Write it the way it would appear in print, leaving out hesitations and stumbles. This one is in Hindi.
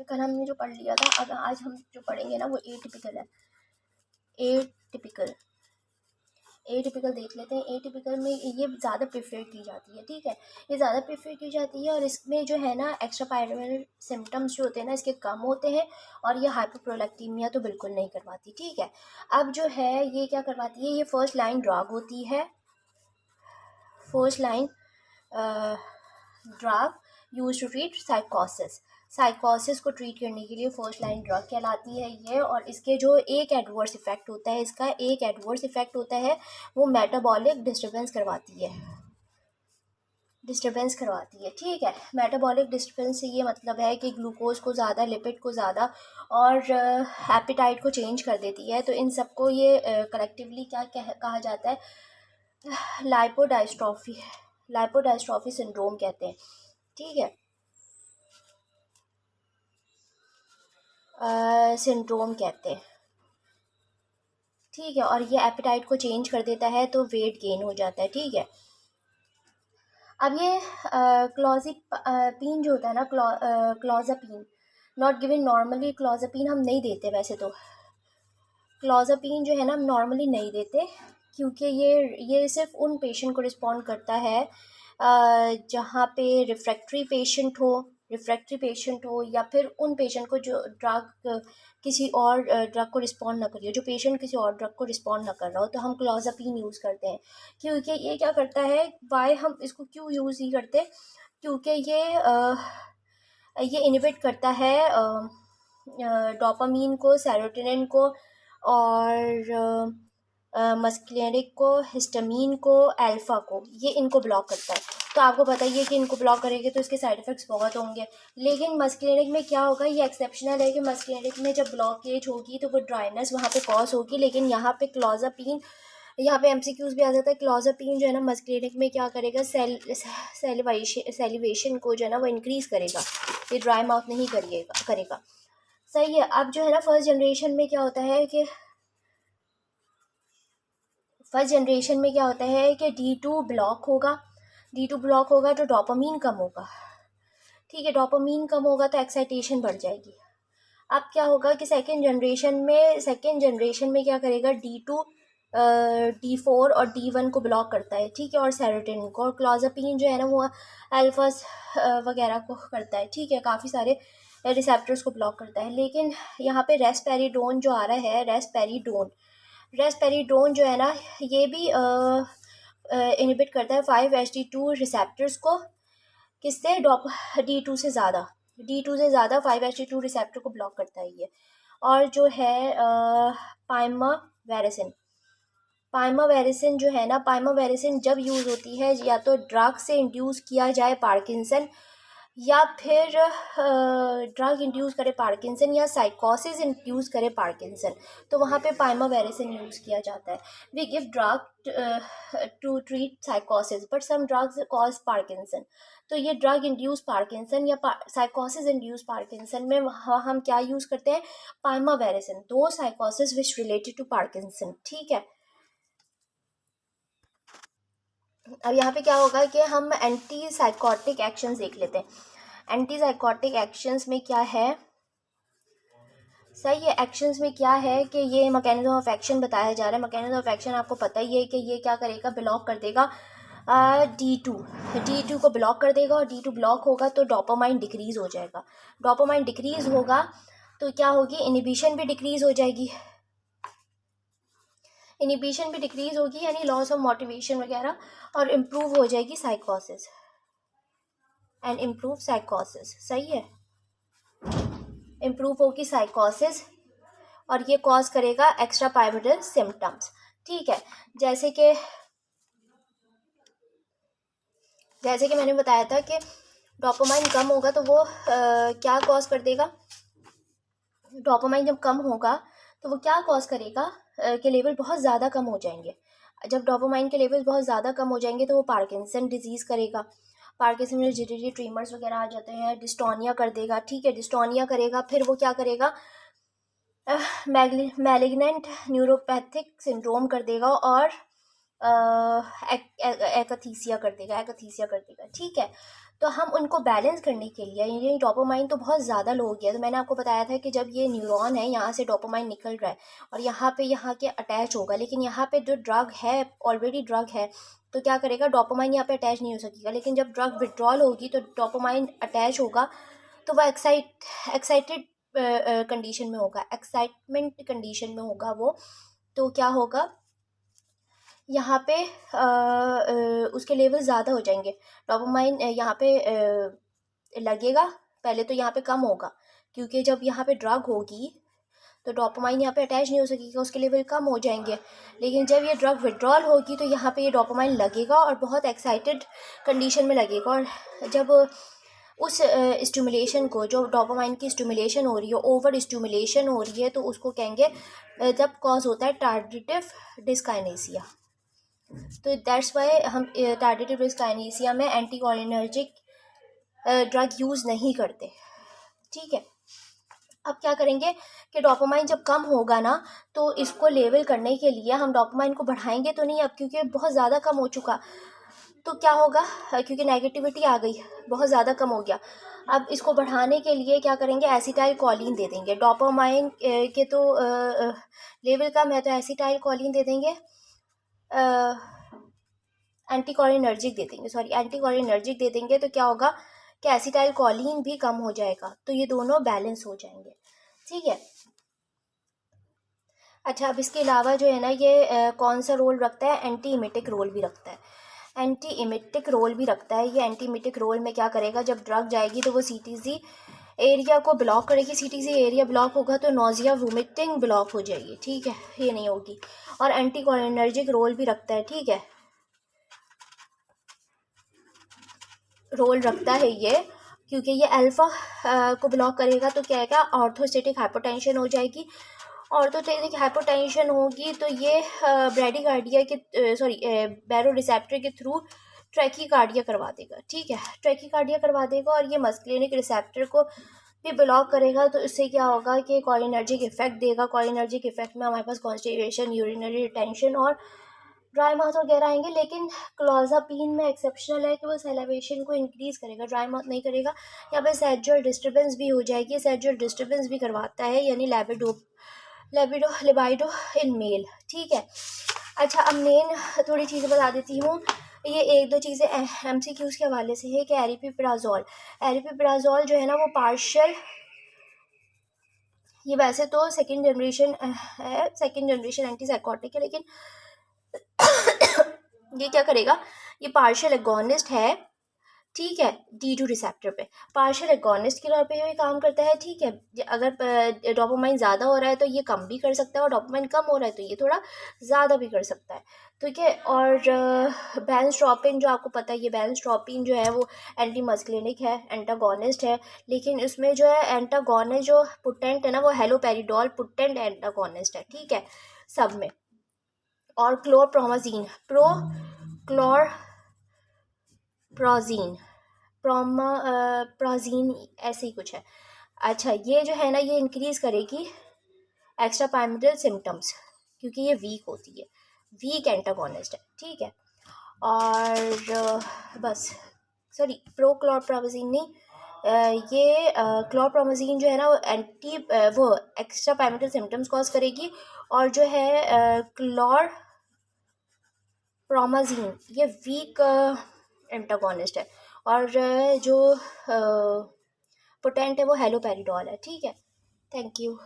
कल हमने जो पढ़ लिया था, अब आज हम जो पढ़ेंगे ना वो एटिपिकल है। एटिपिकल देख लेते हैं। एटिपिकल में ये ज़्यादा प्रेफर की जाती है, ठीक है, ये ज़्यादा प्रेफर की जाती है और इसमें जो है ना एक्स्ट्रा पायरामियल सिम्टम्स जो होते हैं ना इसके कम होते हैं और ये हाइपोप्रोलैक्टीमिया तो बिल्कुल नहीं करवाती, ठीक है। अब जो है ये क्या करवाती है, ये फर्स्ट लाइन ड्रग होती है, first line drug use to treat साइकोसिस को ट्रीट करने के लिए फर्स्ट लाइन ड्रग कहलाती है ये। और इसके जो एक एडवर्स इफेक्ट होता है, इसका एक एडवर्स इफेक्ट होता है वो मेटाबॉलिक डिस्टर्बेंस करवाती है, ठीक है। मेटाबॉलिक डिस्टर्बेंस से ये मतलब है कि ग्लूकोज को ज़्यादा, लिपिड को ज़्यादा और एपेटाइट को चेंज कर देती है। तो इन सबको ये कलेक्टिवली क्या कहा जाता है, लाइपोडायस्ट्रोफी सिंड्रोम कहते हैं, ठीक है, सिंड्रोम कहते हैं, ठीक है। और ये एपेटाइट को चेंज कर देता है तो वेट गेन हो जाता है, ठीक है। अब ये क्लोज़ापीन जो होता है ना, क्लोज़ापीन नॉट गिवन नॉर्मली, क्लोज़ापीन हम नहीं देते वैसे तो, क्लोज़ापीन जो है ना हम नॉर्मली नहीं देते क्योंकि ये सिर्फ उन पेशेंट को रिस्पॉन्ड करता है जहाँ पे रिफ्रैक्टरी पेशेंट हो या फिर उन पेशेंट को जो किसी और ड्रग को रिस्पॉन्ड ना करिए, जो पेशेंट किसी और ड्रग को रिस्पॉन्ड ना कर रहा हो, तो हम क्लोज़ापीन यूज़ करते हैं। क्योंकि ये क्या करता है, वाई हम इसको क्यों यूज़ नहीं करते, क्योंकि ये इनहिबिट करता है डोपामीन को, सेरोटोनिन को और मस्कुलिनिक को, हिस्टामीन को, अल्फा को, ये इनको ब्लॉक करता है। तो आपको पता ही है कि इनको ब्लॉक करेंगे तो इसके साइड इफ़ेक्ट्स बहुत होंगे। लेकिन मस्कुलिनिक में क्या होगा, ये एक्सेप्शनल है कि मस्कुलिनिक में जब ब्लॉकेज होगी तो वो ड्राइनेस वहाँ पे कॉज होगी। लेकिन यहाँ पे क्लोज़ापीन, यहाँ पे एमसीक्यूज भी आ जाता है। क्लोज़ापीन जो है ना मस्कुलिनिक में क्या करेगा, सेलिवेशन को जो है ना वो इंक्रीज़ करेगा, ये ड्राई माउथ नहीं करेगा, सही है। अब जो है ना फर्स्ट जनरेशन में क्या होता है कि D2 ब्लॉक होगा, तो डोपामीन कम होगा, ठीक है। डोपामीन कम होगा तो एक्साइटेशन बढ़ जाएगी। अब क्या होगा कि सेकेंड जनरेशन में क्या करेगा, D2 D4 और D1 को ब्लॉक करता है, ठीक है, और सेरोटोनिन को। और क्लोज़ापीन जो है ना वो अल्फा वगैरह को करता है, ठीक है, काफ़ी सारे रिसेप्टर्स को ब्लॉक करता है। लेकिन यहाँ पे रेस्पेरिडोन जो आ रहा है, रेस्पेरिडोन जो है ना ये भी इनहिबिट करता है 5-HT2 रिसेप्टर्स को, किससे, D2 से ज़्यादा 5-HT2 रिसेप्टर को ब्लॉक करता है ये। और जो है पाइमावेरिसिन जो है ना, पाइमावेरिसिन जब यूज़ होती है या तो ड्रग से इंड्यूस किया जाए पार्किंसन, या फिर ड्रग इंड्यूस करे पार्किंसन या साइकोसिस इंड्यूस करे पार्किंसन, तो वहाँ पे पाइमावेरिसिन यूज़ किया जाता है। We give drug to treat साइकोसिस but some drugs cause Parkinson. तो ये ड्रग इंड्यूस पार्किंसन या साइकोसिस इंड्यूस पार्किंसन में वहाँ हम क्या यूज़ करते हैं, पाइमावेरिसिन, दो साइकोसिस विच रिलेटेड टू पार्किंसन, ठीक है। अब यहाँ पे क्या होगा कि हम एंटी साइकोटिक एक्शंस देख लेते हैं। एंटी साइकोटिक एक्शंस में क्या है, सही है, एक्शंस में क्या है कि ये मैकेनिज्म ऑफ एक्शन बताया जा रहा है। मैकेनिज्म ऑफ एक्शन आपको पता ही है कि ये क्या करेगा, ब्लॉक कर देगा D2 को ब्लॉक कर देगा, और D2 ब्लॉक होगा तो डोपामाइन डिक्रीज़ हो जाएगा। डोपामाइन डिक्रीज़ होगा तो क्या होगी, इनिबिशन भी डिक्रीज़ हो जाएगी, यानी लॉस ऑफ मोटिवेशन वगैरह, और इम्प्रूव हो जाएगी साइकोसिस एंड इम्प्रूव साइकोसिस, सही है, इम्प्रूव होगी साइकोसिस और ये कॉज करेगा एक्स्ट्रा पायरामियल सिम्टम्स, ठीक है। जैसे कि मैंने बताया था कि डोपामाइन कम होगा तो वो क्या कॉज कर देगा, डोपामाइन जब कम होगा तो वो क्या कॉज करेगा कि लेवल बहुत ज़्यादा कम हो जाएंगे। जब डोपामाइन के लेवल बहुत ज़्यादा कम हो जाएंगे तो वो पार्किंसन डिजीज़ करेगा, पार्किंसन में जिटरी ट्रीमर्स वगैरह आ जाते हैं, डिस्टोनिया कर देगा, ठीक है, डिस्टोनिया करेगा, फिर वो क्या करेगा, मैलिग्नेंट न्यूरोपैथिक सिंड्रोम कर देगा और एकथीसिया कर देगा, ठीक है। तो हम उनको बैलेंस करने के लिए, ये डोपामाइन तो बहुत ज़्यादा लो हो गया। तो मैंने आपको बताया था कि जब ये न्यूरॉन है यहाँ से डोपामाइन निकल रहा है और यहाँ के अटैच होगा, लेकिन यहाँ पे जो ड्रग है, ऑलरेडी ड्रग है, तो क्या करेगा, डोपामाइन यहाँ पे अटैच नहीं हो सकेगा। लेकिन जब ड्रग विड्रॉल होगी तो डोपामाइन अटैच होगा, तो वह एक्साइटेड कंडीशन में होगा, एक्साइटमेंट कंडीशन में होगा वो। तो क्या होगा, यहाँ पे उसके लेवल ज़्यादा हो जाएंगे। डोपामाइन यहाँ पे लगेगा, पहले तो यहाँ पे कम होगा, क्योंकि जब यहाँ पे ड्रग होगी तो डोपामाइन यहाँ पे अटैच नहीं हो सकेगा, उसके लेवल कम हो जाएंगे। लेकिन जब ये ड्रग विड्रॉल होगी तो यहाँ पे ये डोपामाइन लगेगा और बहुत एक्साइटेड कंडीशन में लगेगा। और जब उस स्टिमुलेशन को, जो डोपामाइन की स्टिमुलेशन हो रही है, ओवर स्टिमुलेशन हो रही है, तो उसको कहेंगे, जब कॉज होता है टार्गेटिव डिस्काइनेसिया। तो दैट्स वाई हम टार्गेटिव डिस्काइनेसिया में एंटीकोलिनर्जिक ड्रग यूज़ नहीं करते। ठीक है, अब क्या करेंगे कि डोपामाइन जब कम होगा ना, तो इसको लेवल करने के लिए हम डोपामाइन को बढ़ाएंगे तो नहीं अब, क्योंकि बहुत ज़्यादा कम हो चुका। तो क्या होगा, क्योंकि नेगेटिविटी आ गई, बहुत ज़्यादा कम हो गया। अब इसको बढ़ाने के लिए क्या करेंगे, एसिटाइल कोलिन दे देंगे। डोपामाइन के तो लेवल कम है, तो एसिटाइल कोलिन दे देंगे, एंटीकोलिनर्जिक दे देंगे। तो क्या होगा कि एसिटाइल कोलिन भी कम हो जाएगा, तो ये दोनों बैलेंस हो जाएंगे। ठीक है, अच्छा, अब इसके अलावा जो है ना, ये कौन सा रोल रखता है, एंटी इमेटिक रोल भी रखता है। ये एंटी इमेटिक रोल में क्या करेगा, जब ड्रग जाएगी तो वो सीटीसी एरिया को ब्लॉक करेगी। सीटीसी एरिया ब्लॉक होगा तो नोजिया वोमिटिंग ब्लॉक हो जाएगी। ठीक है, ये नहीं होगी। और एंटीकोलिनर्जिक रोल भी रखता है। ठीक है, रोल रखता है ये, क्योंकि ये अल्फा को ब्लॉक करेगा, तो क्या है, ऑर्थोस्टेटिक हाइपोटेंशन हो जाएगी। ऑर्थोस्टेटिक हाइपोटेंशन होगी तो ये ब्रैडीकार्डिया के बैरो रिसेप्टर के थ्रू ट्रैकीकार्डिया करवा देगा। ठीक है, ट्रैकीकार्डिया करवा देगा और ये मस्कुलिनिक रिसेप्टर को भी ब्लॉक करेगा। तो इससे क्या होगा कि कोलिनर्जिक इफेक्ट देगा। कोलिनर्जिक इफेक्ट में हमारे पास कॉन्स्टिपेशन, यूरिनरी रिटेंशन और ड्राई माउथ वगैरह आएंगे। लेकिन क्लोज़ापीन में एक्सेप्शनल है कि वो सैलिवेशन को इंक्रीज़ करेगा, ड्राई माउथ नहीं करेगा। यहाँ पे सेक्सुअल डिस्टर्बेंस भी हो जाएगी। सेक्सुअल डिस्टर्बेंस भी करवाता है, यानी लिबाइडो इन मेल। ठीक है, अच्छा, अब मेन थोड़ी चीज़ें बता देती हूँ। ये एक दो चीज़ें MCQs के हवाले से है कि एरिपीप्राजोल जो है ना, वो पार्शियल, ये वैसे तो सेकेंड जनरेशन एंटीसाइकोटिक है, लेकिन ये क्या करेगा, ये पार्शियल एगोनिस्ट है। ठीक है, D2 रिसेप्टर पे पार्शियल एगोनिस्ट के तौर पे ये काम करता है। ठीक है, अगर डोपामाइन ज़्यादा हो रहा है तो ये कम भी कर सकता है, और डोपामाइन कम हो रहा है तो ये थोड़ा ज़्यादा भी कर सकता है। ठीक है, और बेंजोट्रोपिन, जो आपको पता है, ये बेंजोट्रोपिन जो है वो एंटी मस्कुलिनिक है, एंटागोनिस्ट है। लेकिन इसमें जो है एंटागोनिस्ट जो पुटेंट है ना, वो हेलोपेरिडोल पुटेंट एंटागोनिस्ट है। ठीक है, सब में। और क्लोरप्रोमाजीन प्रोजीन ऐसे ही कुछ है। अच्छा, ये जो है ना, ये इंक्रीज़ करेगी एक्स्ट्रा पायरामिडल सिम्टम्स, क्योंकि ये वीक होती है, वीक एंटागोनिस्ट है। ठीक है, और बस, सॉरी, प्रोक्लोरप्रोमाजीन नहीं, ये क्लोरप्रोमाजीन जो है ना, वो एक्स्ट्रा पायरामिडल सिम्टम्स कॉज करेगी। और जो है क्लोरप्रोमाजीन, ये वीक एंटागोनिस्ट है। और जो पोटेंट है वो हेलोपेरिडोल है। ठीक है, थैंक यू।